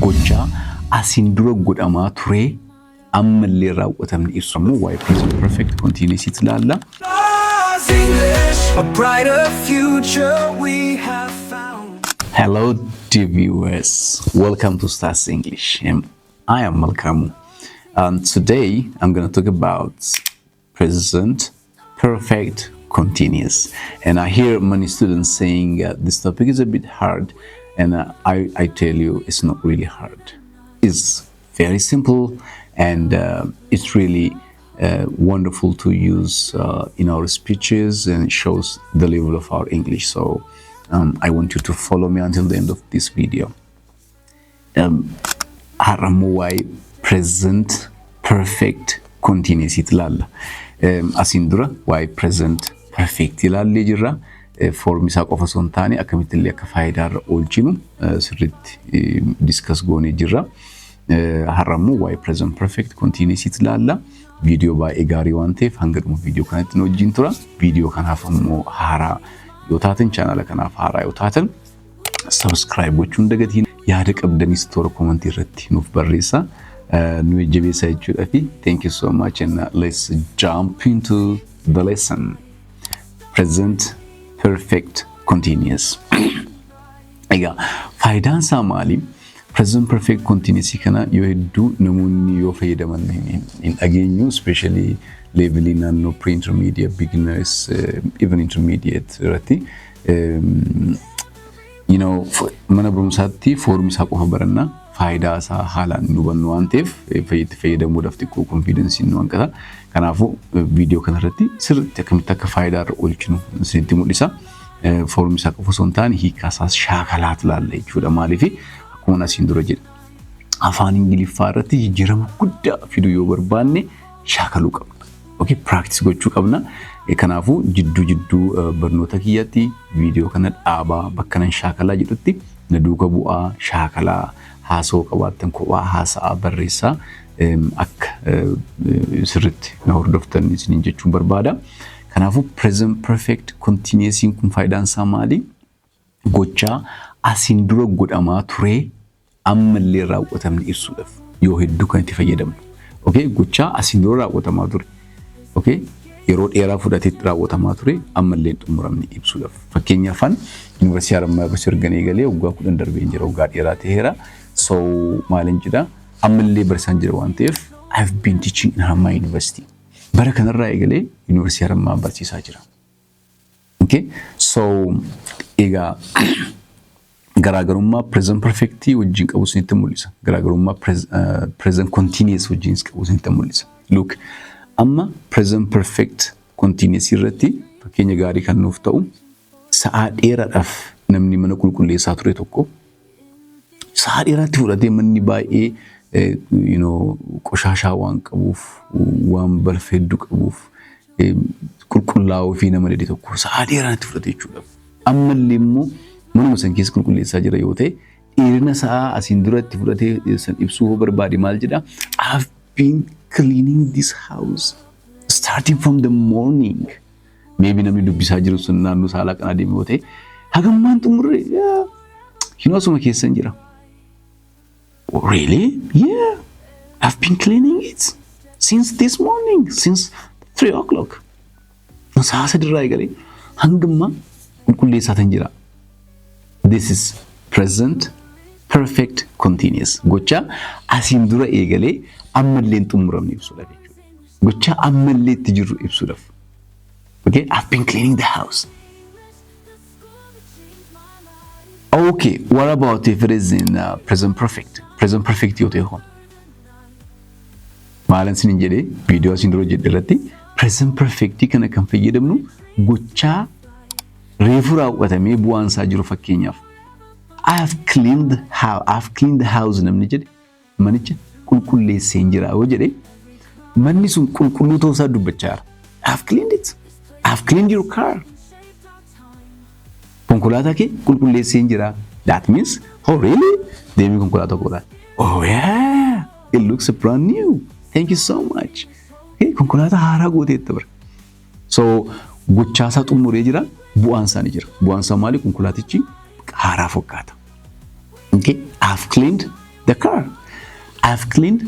Gocha asin dura godhamaa ture ammallee raawwatamni ibsamu why present perfect continuous itilalla. A brighter future we have found. Hello dear viewers, welcome to Stars English. I am Malkamu. Today I'm going to talk about present perfect continuous. And I hear many students saying this topic is a bit hard, and I tell you it's not really hard. It's very simple, and it's really wonderful to use in our speeches, and it shows the level of our English. So I want you to follow me until the end of this video. Haramuwai present perfect continuous itilalla. Asin dura why present perfect ilalle jirra. Form isa qofa son taane akkamittillee akka faayidaa irra oolchinu sirriitti discuss goone jirra. Haramu why present perfect continuous itilalla. Video baay'ee gaarii waan ta'eef hanga dhuma video kanatti nu wajjin tura. Video kanaaf immoo haaraa yoo taatan channel kanaaf haaraa yoo taatan subscribe gochuun dagatiin yaada qabdanis toora comment irratti nuuf barreessaa. Nu jabeessa jechuudha fi thank you so much, and let's jump into the lesson. Present perfect continuous. Ega faayidaan isaa maali? Present perfect continuous kana yoo hedduu namoonni yoo fayyadaman in ageenyu, especially level naannoo pre-intermediate, beginners, even intermediate irratti you know mana barumsaatti form isaa qofa baranna faayidaa isaa haalaan nu hubannu waan ta'eef fayyadamuudhaaf xiqqoo confidence nu hanqata. Kanaafuu video kanarratti sirriitti akkamitti akka faayidaa irra oolchinu isinitti mul'isa. Form isaa qofa osoo hin taane hiikaa isaas shaakalaat laalla jechuudha. Maaliif akkuma asiin dura jedhe afaan Ingiliffaa irratti jijjiirama guddaa fiduu yoo barbaanne shaakaluu qabna. Okay, practice gochuu qabna. Kanaafuu jidduu barnoota kiyyatti video kana dhaabaa bakka nan shaakalaa jedhutti na duuka bu'aa shaakalaa haasoo qabaatan kophaa haasaa barreessaa akka sirriitti na hordoftan isiniin jechuun barbaada. Kanaafuu present perfect continuous kun faayidaan isaa maali? Gochaa asin dura godhamaa ture ammallee raawwatamni ibsuudhaaf yoo hedduu kan itti fayyadamnu. Okay, gochaa asin dura raawwatamaa ture. Okay, yeroo dheeraa fudhatee raawwatamaa ture ammallee xumuramni ibsuudhaaf. Fakkeenyaaf Yuunivarsiitii Harammaa irratti erga eegalee waggaa 10 darbee jira, waggaa dheeraa ta'eera. So maalin jira ammallee barsiisaan jira waan ta'eef I've been teaching in Harammaa University. Bara kanarraa eegalee Yuunivarsiitii Harammaa barsiisaa jira. Okay, so egaa garaagarummaa present perfect wajjin qabu isinitti mul'isa. Garaagarummaa present continuous wajjin qabu isinitti mul'isa. Look, amma present perfect continuous irratti fakkeenya gaarii kan nuuf ta'u sa'a dheeraadhaaf namni mana qulqulleessaa ture tokko sa'a dheeraatti fudhatee manni baay'ee qoshaashaa waan qabuuf waan balfa hedduu qabuuf qulqullaa'uu fi nama dheedhe tokko sa'a dheeraatti fudhatee jechuudha. Ammallee immoo manuma san keessa qulqulleessaa jira yoo ta'e dheerina sa'a asiin duratti fudhatee san ibsuu barbaade maal jedha? I've been cleaning this house starting from the morning. Maybe namni dubbisaa jiru sun naannoo saalaa kan adeemu yoo ta'e hagammaan xumurre hinoosuma keessan jira. Really? Yeah, I've been cleaning it since this morning, since 3 o'clock. Sa'a sadirraa eegalee hangamma qulqulleessaa tan jira. This is present perfect continuous. Gochaa asiin dura eegalee ammallee xumuramni ibsuudhaaf jechuudha. Gochaa ammallee itti jiru ibsuudhaaf. Okay, I've been cleaning the house. Okay, what about if it is in present perfect? Present perfect yoo ta'e hoo? Maalan sinin jedhee video asiin dura jedhe irratti present perfect kana kan fayyadamnu gochaa reefu raawwatamee bu'aan isaa jiru fakkeenyaaf. I've cleaned the house namni jedhe manicha qulqulleessee jira yoo jedhe manni sun qulqulluu ta'uu isaa dubbachaa jira. I've cleaned it. I've cleaned your car. Konkolaataa kee qulqulleessee jira. That means, oh really? Deemee konkolaataa koo laata? Oh yeah, it looks brand new. Thank you so much. Okay, konkolaataa haaraa gooteetta bara. So gochaa isaa xumuree jira, bu'aan isaa ni jira. Bu'aan isaa maali? Konkolaatichi haaraa fakkaata. Okay, I've cleaned the I've cleaned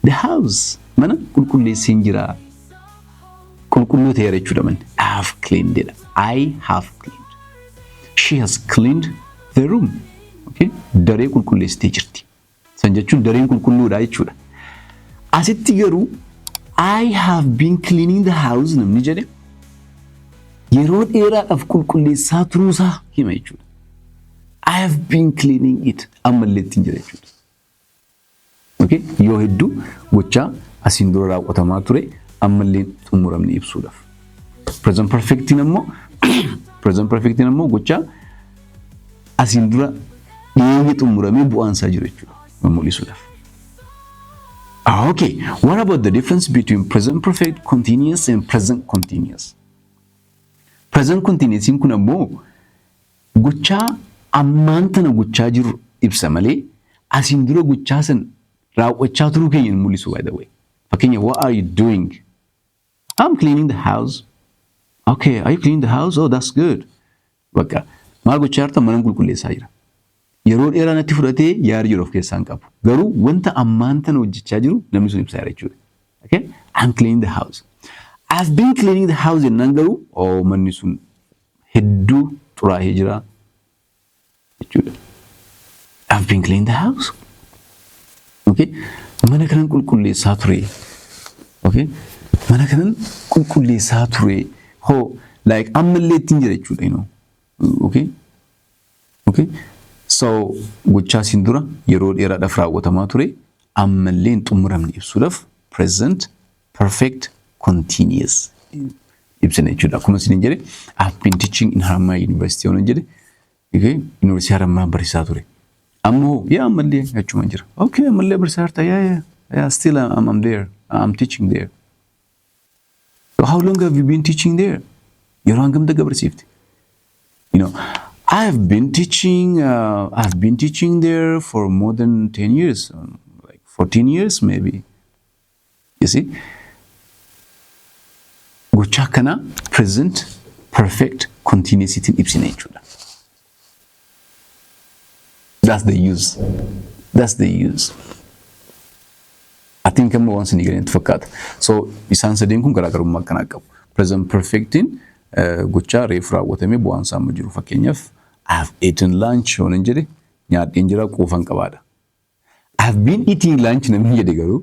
the house. Mana qulqulleesseen jira. Qulqulluu ta'eera jechuudha manni. I've cleaned it. I have cleaned. She has cleaned the room. Okay? Daree qulqulleessitee jirti. San jechuun dareen qulqulluudha jechuudha. Asitti garuu I have been cleaning the house namni jedhe yeroo dheeraadhaaf qulqulleessaa turuusaa hima jechuudha. I have been cleaning it ammallee ittiin jira jechuudha. Okay? Yoo hedduu gochaa asiin dura raawwatamaa ture ammallee xumuramne ibsuudhaaf. Present perfectiin ammoo gochaa asiin dura dhiyeenya xumuramee bu'aansaa jiru jechuudha. Mul'isuudhaaf. Okay, what about the difference between present perfect continuous and present continuous? Present continuous kun ammoo gochaa ammaan tana gochaa jiru ibsa malee asiin dura gochaa san raawwachaa turuu keenya mul'isu by the way. Fakkeenya what are you doing? I'm cleaning the house. Okay, are you cleaning the house? Oh, that's good. Bakka maal gochaa jirta mana qulqulleessaa jira. Yeroo dheeraa natti fudhatee yaari jiru of keessaa hin qabu. Garuu wanta ammaan tana hojjechaa jiru namni sun ibsaa jira jechuudha. Okay? I'm cleaning the house. I've been cleaning the house jennaan garuu manni sun hedduu xuraa'ee jira jechuudha. I've been cleaning the house. Okay? Mana kanan qulqulleessaa ture. Okay? Mana kanan qulqulleessaa ture. Like ammallee ittiin jira jechuudha, you know. Okay? Okay? So gochaa siin dura yeroo dheeraadhaaf raawwatamaa ture ammallee hin xumuramne ibsuudhaaf present perfect continuous ibsina jechuudha. Akkuma isin jedhe I've been teaching in Haramaya University waan jedhe University Haramaya barsiisaa ture. Ammoo ammallee achuma jira. Okay, ammallee barsiisaa jirta. Yeah, still I'm there. I'm teaching there. So how long have you been teaching there? Yeroo hangam barsiifte? You know, I've been teaching there for more than 10 years, like 14 years maybe. You see? Gochaa kana present perfect continuous ibsina jechuudha. That's the use. I think amma waan isin galeen fakkaata. So isaan sadeen kun garaagarummaa akkanaa qabu. Present perfectiin gochaa reefu raawwatamee bu'aansaa amma jiru fakkeenyaaf I've eaten lunch waan jedhe nyaadheen jira quufan qabaadha. I've been eating lunch namni jedhe garuu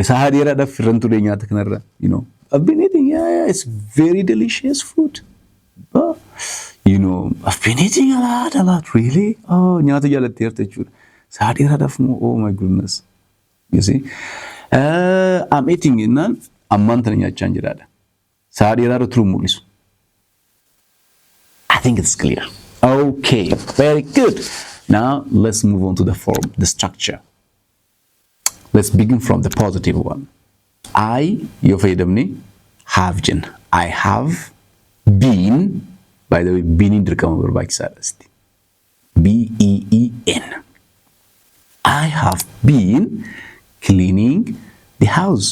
sa'a dheeraadhaaf firran ture nyaata kanarra, you know. I've been eating, it's very delicious food. You know, I've been eating a lot, really. Nyaata jaalatteerta jechuudha. Sa'a dheeraadhaaf oh my goodness. You see? I'm eating innaan ammaan tana nyaachaan jiraadha. Sa'a dheeraadha turuu mul'isu. I think it's clear. Okay, very good. Now let's move on to the form, the structure. Let's begin from the positive one. I, yoo fayyadamne have jen. I have been, by the way, been in dirqama barbaachisaadha. B-E-E-N. I have been cleaning the house.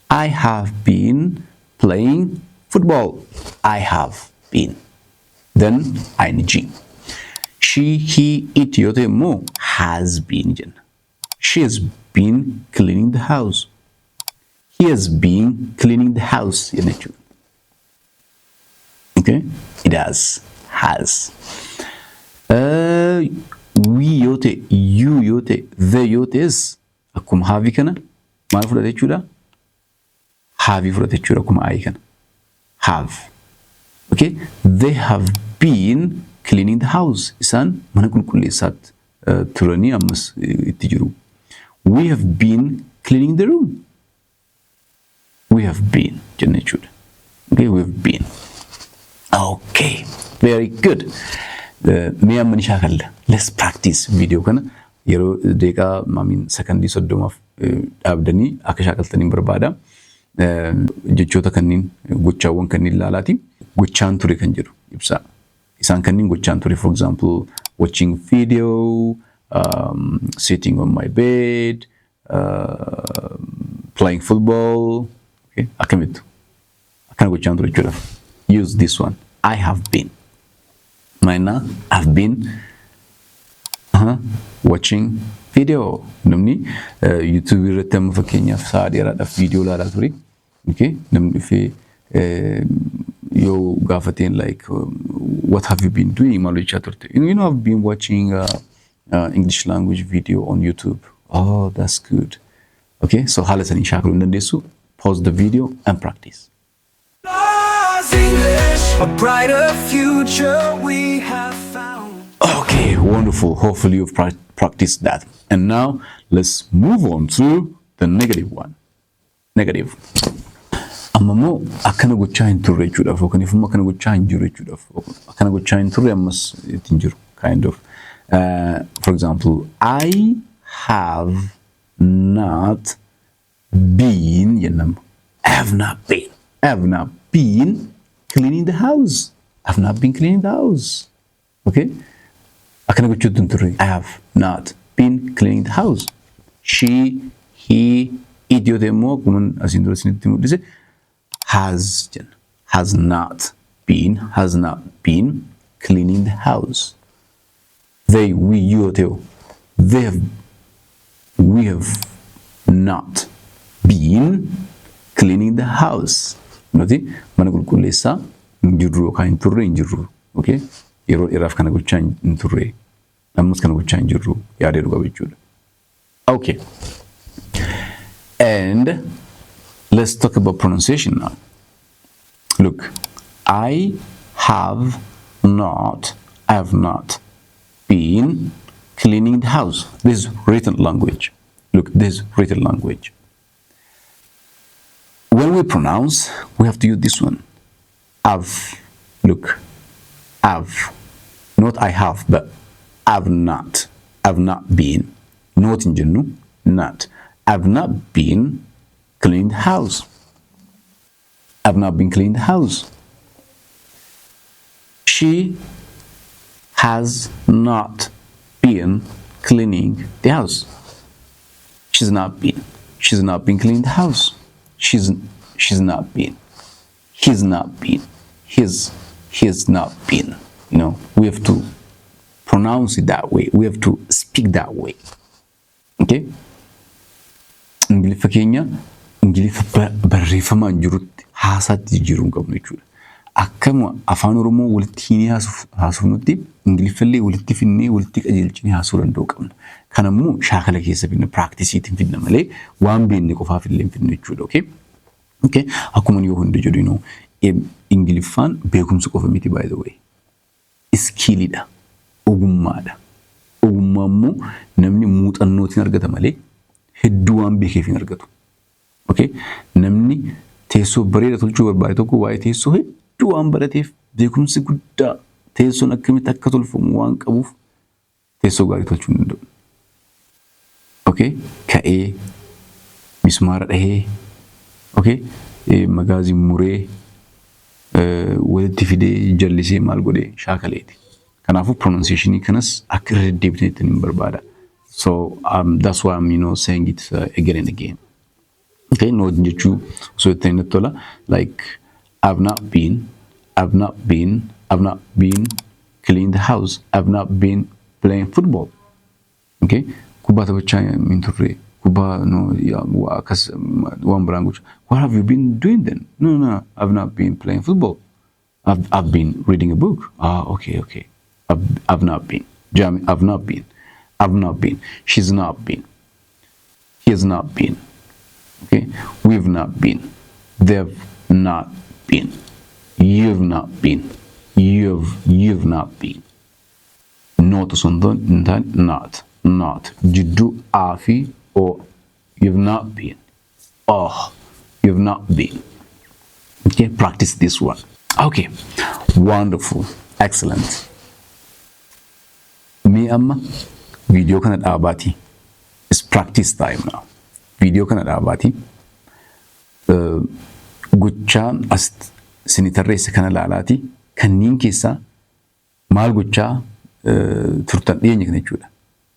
I have been playing football. I have been. Then ing. She, he, it yote mo has been jen. She has been cleaning the house. He has been cleaning the house. Okay? It has. We yote, you yote, the yote is akum havi kana. Maal fudhate jechuudha? Havi fudhate jechuudha akkuma ai kana. Have. Okay? They have been cleaning the house. Isaan mana qulqulleessaa turanii ammas itti jiru. We have been cleaning the room. We have been jenna jechuudha. Okay, we have been. Okay, very good. Mee amma ni shaakalla. Let's practice video kana yeroo deeqaa sakandii 30 dhaabdanii akka shaakaltaniin barbaada. Jechoota kanniin gochaawwan kanniin ilaalaati. Gochaan ture kan jedhu ibsa. Isaan kanniin gochaan ture, for example, watching video, sitting on my bed, playing football. Okay, akamittu. Akana gochaan ture jechuudha. Use this one. I have been. Mine I've been watching Video. Namni YouTube irratti amma fakkeenyaaf sa'a dheeraadhaaf viidiyoo ilaalaa ture. Okay? Namni dhufee yoo gaafateen like what have you been doing maal jechaa turte. You know, I've been watching English language video on YouTube. Oh, that's good. Okay, so haala sanii shaakaluu hin dandeessu. Pause the video and practice. English, a brighter future we have found. Okay, wonderful. Hopefully you've practiced that. And now let's move on to the negative one. Negative. Ammoo akkana gochaa hin turre jechuudhaaf yookaan immoo akkana gochaa hin jiru jechuudhaaf akkana gochaa hin turre ammas ittiin jiru kind of. For example, I have not been jennaan. I have not been cleaning the house. I have not been cleaning the house. Okay? Akkana gochuutu hin turre. I have not been cleaning the house. She, he, idiot immoo akkuma asiin dura isinitti mul'ise has not been cleaning the house. They, we, you, Theo, we have not been cleaning the house. Noti mana qulqulleessaa hin jirru yookaan hin turre hin jirru. Okay? Yeroo dheeraaf kana gochaa hin turre. Ammas kana gochaa hin jirru yaadee dhugaa jechuudha. Okay. And let's talk about pronunciation now. Look, I have not been cleaning the house. This is written language. Look, this is written language. When we pronounce, we have to use this one. I've. Look, I've. Not I have, but I've not. I've not been. Not in general, not. I've not been cleaning the house. I've not been cleaning the house. She has not been cleaning the house. She's not been cleaning the house. She's not been. He's not been. He's not been. You know, we have to pronounce it that way. We have to speak that way. Okay? Ingiliffa keenya Ingiliffa barreeffamaan jirutti haasaatti jijjiiruu hin qabnu jechuudha. Akkuma afaan Oromoo walitti hiinee haasofnutti Ingiliffallee walitti finnee walitti qajeelchinee haasuu danda'uu qabna. Kanammoo shaakala keessa finna practiceetiin finna malee waan beekne qofaaf illee finna jechuudha. Okay? Okay? Akkuma yoo hundi jedhu you know, Ingiliffaan beekumsa qofa miti by the way. Iskiilidha. Ogummaadha. Ogummaa immoo namni muuxannootiin argata malee hedduu waan beekeef hin argatu. Okay? Namni teessoo bareedaa tolchuu barbaade tokko waa'ee teessoo hedduu waan barateef beekumsi guddaa teessoon akkamitti akka tolfamu waan qabuuf teessoo gaarii tolchuu hin danda'u. Okay? Ka'ee mismaara dhahee okay? Magaazii muree walitti fidee jallisee maal godhee shaakaleeti. Kanaafuu pronunciation kanas akka irra deddeebitanitti hin barbaada. So that's why I'm saying it again and again. Okay, no jechu so tola like I've not been cleaning the house. I've not been playing football. Okay? Kuba tabacha min turre. Kuba no ya akas one branguch. What have you been doing then? No, I've not been playing football. I've been reading a book. Okay. I've not been. Jamie, I've not been. She's not been. He has not been. Okay? We've not been. They've not been. You've not been. You've not been. Not not. Jiddu afi or you've not been. Oh, you've not been. Okay, practice this one. Okay, wonderful, excellent. Me amma video kana dhaabati. It's practice time now. Video kana dhaabati. Guchaan as sinitarreessa kana laalaati. Kanniin keessa maal gochaa turtan dhiyeenya kana jechuudha.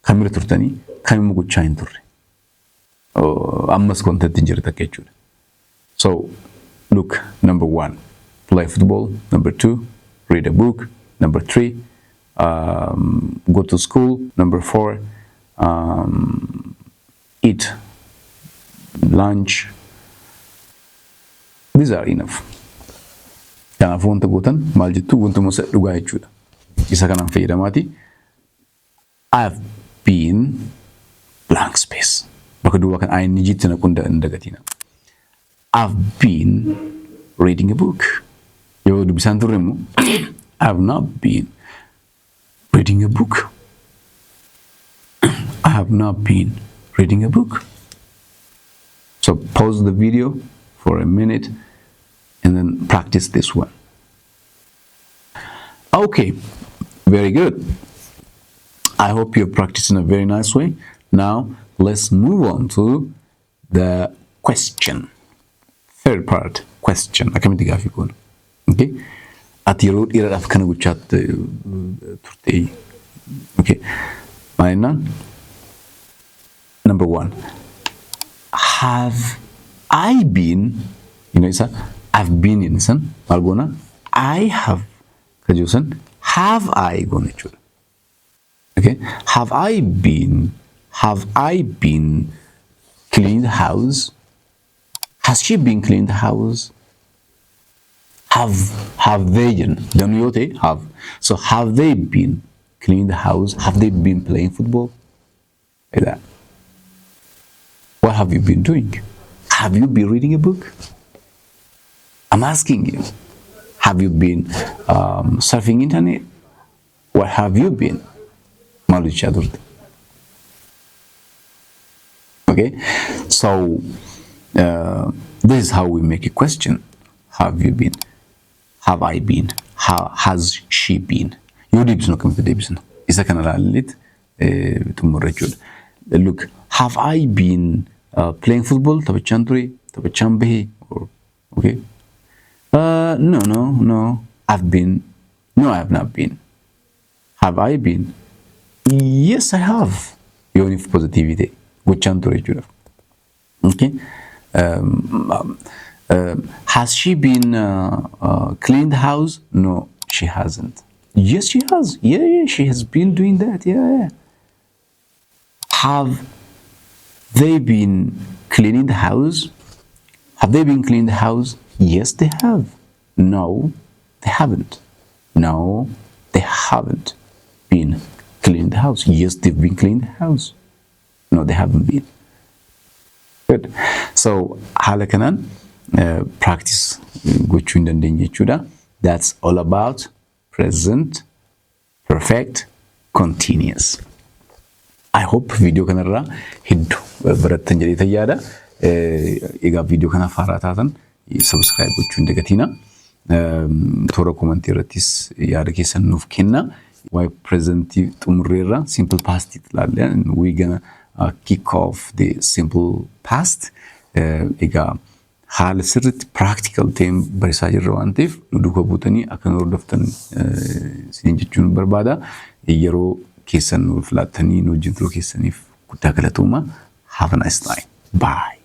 Kamira turtanii kamimmoo gochaa hin turre. Ammas kontentii jirta jechuudha. So look, number 1, play football. Number 2, read a book. Number 3, go to school. Number 4, eat lunch. These are enough. Kanaafuu wanta gootan maal jettu wantuma isa dhugaa jechuudha. Isa kanaan fayyadamaati. I've been blank space. Bakka duwwaa kan inni jitti na qunda indagatina. I've been reading a book. Yoo dubbisaan turre immoo I've not been reading a book. I have not been reading a book. So pause the video for a minute and then practice this one. Okay, very good. I hope you're practicing in a very nice way. Now let's move on to the question. Third part, question. Akkamitti gaaffii kun. Okay. Ati yeroo dheeraadhaaf kana gochaa turte. Okay. Maalina? Number one. Have I been, I've been in san, Margona, I have, kajusan, have I gone actually. Okay, have I been cleaning the house? Has she been cleaning the house? Have they been? Don't you have? So have they been cleaning the house? Have they been playing football? Like that. What have you been doing? Have you been reading a book? I'm asking you. Have you been surfing internet? What have you been? Okay, so this is how we make a question. Have you been? Have I been? How has she been? You dibs no come to dibs no. Isa kana lit look, have I been playing football? Tabachanduri, tabachambehi, or okay? No. I've been. No, I have not been. Have I been? Yes, I have. You only positivity. Guchanduri, okay? Has she been cleaned the house? No, she hasn't. Yes, she has. Yeah, she has been doing that. Yeah. Have they been cleaning the house? Have they been cleaning the house? Yes, they have. No, they haven't. No, they haven't been cleaning the house. Yes, they've been cleaning the house. No, they haven't been. Good. So, halakanan practice gochuu hin dandeenye jechuudha. That's all about present perfect continuous. I hope video kanarraa hedduu barattan jedhee tayyaada. Egaa video kana faaraa taatan subscribe gochuu hin dagatina. Toora commentii irrattis yaada keessan nuuf kenna. Why present xumurreerra simple past ilaalla. We gonna kick off the simple past. Egaa haala sirriitti practical ta'een barisaa jirra waan ta'eef nu duuka buutanii akka nu hordoftan isin jechuun barbaada. Yeroo keessan nuuf laattanii nu wajjin turuu keessaniif guddaa galatooma. Have a nice night. Bye.